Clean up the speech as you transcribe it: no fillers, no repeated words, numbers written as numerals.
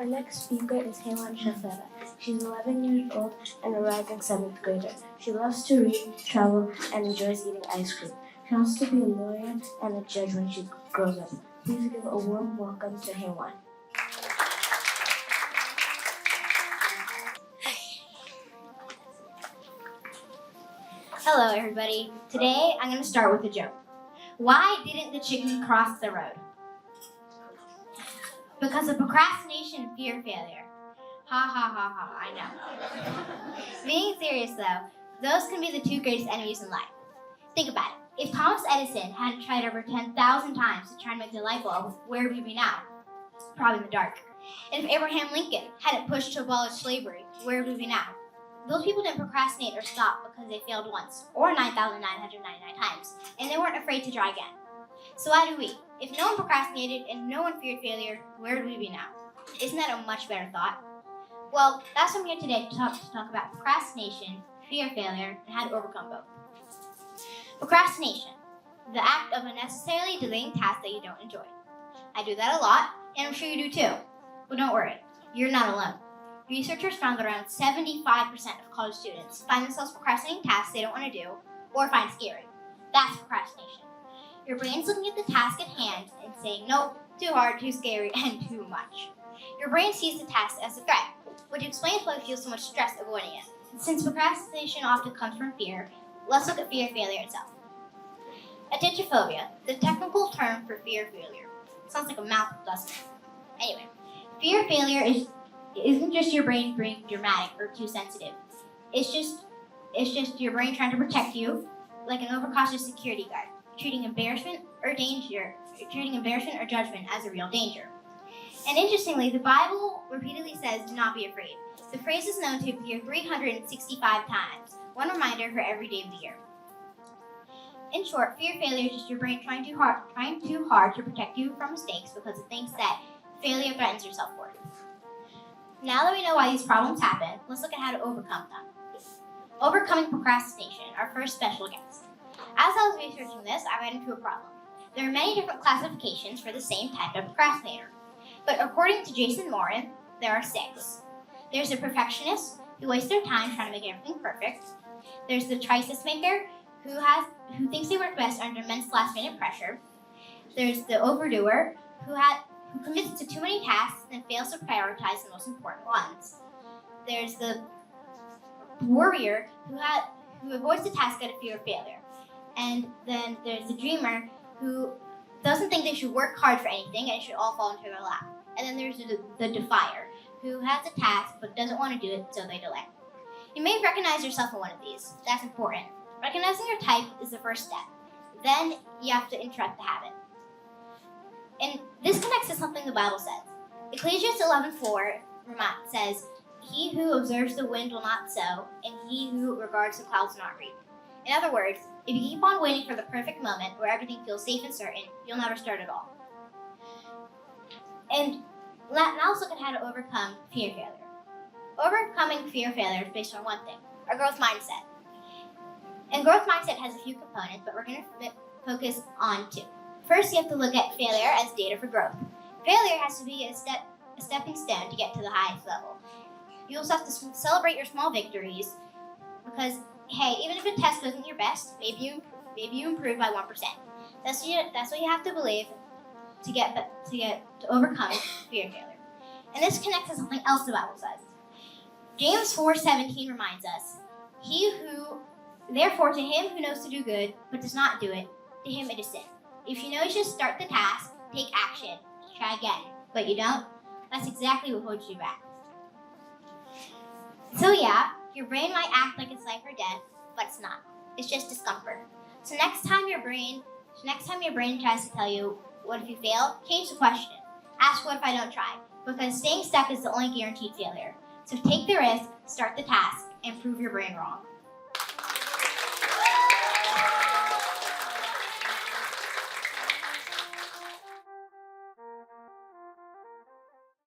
next speaker is Hewan. She's 11 years old and a rising 7th grader. She loves to read, travel, and enjoys eating ice cream. She wants to be a lawyer and a judge when she grows up. Please give a warm welcome to Hewan. Hello, everybody. Today, I'm going to start with a joke. Why didn't the chicken cross the road? Because of procrastination and fear of failure. Ha ha ha ha, I know. Being serious though, those can be the two greatest enemies in life. Think about it. If Thomas Edison hadn't tried over 10,000 times to try and make the light bulb, where would we be now? Probably in the dark. And if Abraham Lincoln hadn't pushed to abolish slavery, where would we be now? Those people didn't procrastinate or stop because they failed once, or 9,999 times, and they weren't afraid to try again. So why do we? If no one procrastinated and no one feared failure, where would we be now? Isn't that a much better thought? Well, that's why I'm here today to talk about procrastination, fear of failure, and how to overcome both. Procrastination, the act of unnecessarily delaying tasks that you don't enjoy. I do that a lot, and I'm sure you do too. But don't worry, you're not alone. Researchers found that around 75% of college students find themselves procrastinating tasks they don't want to do or find scary. That's procrastination. Your brain's looking at the task at hand and saying, nope, too hard, too scary, and too much. Your brain sees the task as a threat, which explains why we feel so much stress avoiding it. Since procrastination often comes from fear, let's look at fear of failure itself. Attentophobia, the technical term for fear of failure. Sounds like a mouthful, doesn't it? Anyway, fear of failure isn't just your brain being dramatic or too sensitive. It's just your brain trying to protect you, like an overcautious security guard, treating embarrassment or judgment as a real danger. And interestingly, the Bible repeatedly says, do not be afraid. The phrase is known to appear 365 times, one reminder for every day of the year. In short, fear of failure is just your brain trying too hard to protect you from mistakes because it thinks that failure threatens your self-worth. Now that we know why these problems happen, let's look at how to overcome them. Overcoming procrastination, our first special guest. As I was researching this, I ran into a problem. There are many different classifications for the same type of procrastinator. But according to Jason Morin, there are 6. There's the perfectionist, who wastes their time trying to make everything perfect. There's the crisis maker, who thinks they work best under immense last-minute pressure. There's the overdoer, who commits to too many tasks and fails to prioritize the most important ones. There's the worrier, who avoids the task out of fear of failure. And then there's the dreamer, who doesn't think they should work hard for anything and it should all fall into their lap. And then there's the defier, who has a task but doesn't want to do it, so they delay. You may recognize yourself in one of these. That's important. Recognizing your type is the first step. Then you have to interrupt the habit. And this connects to something the Bible says. Ecclesiastes 11:4 says, he who observes the wind will not sow, and he who regards the clouds will not reap. In other words, if you keep on waiting for the perfect moment where everything feels safe and certain, you'll never start at all. And now let's look at how to overcome fear of failure. Overcoming fear of failure is based on one thing, our growth mindset. And growth mindset has a few components, but we're going to focus on 2. First, you have to look at failure as data for growth. Failure has to be a stepping stone to get to the highest level. You also have to celebrate your small victories because, hey, even if a test wasn't your best, maybe you improved by 1%. That's what you have to believe to overcome fear of failure. And this connects to something else the Bible says. James 4:17 reminds us, therefore to him who knows to do good but does not do it, to him it is sin. If you know you should start the task, take action, try again, but you don't, that's exactly what holds you back. So yeah, your brain might act like it's life or death, but it's not. It's just discomfort. So next time your brain tries to tell you, what if you fail? Change the question. Ask, what if I don't try? Because staying stuck is the only guaranteed failure. So take the risk, start the task, and prove your brain wrong.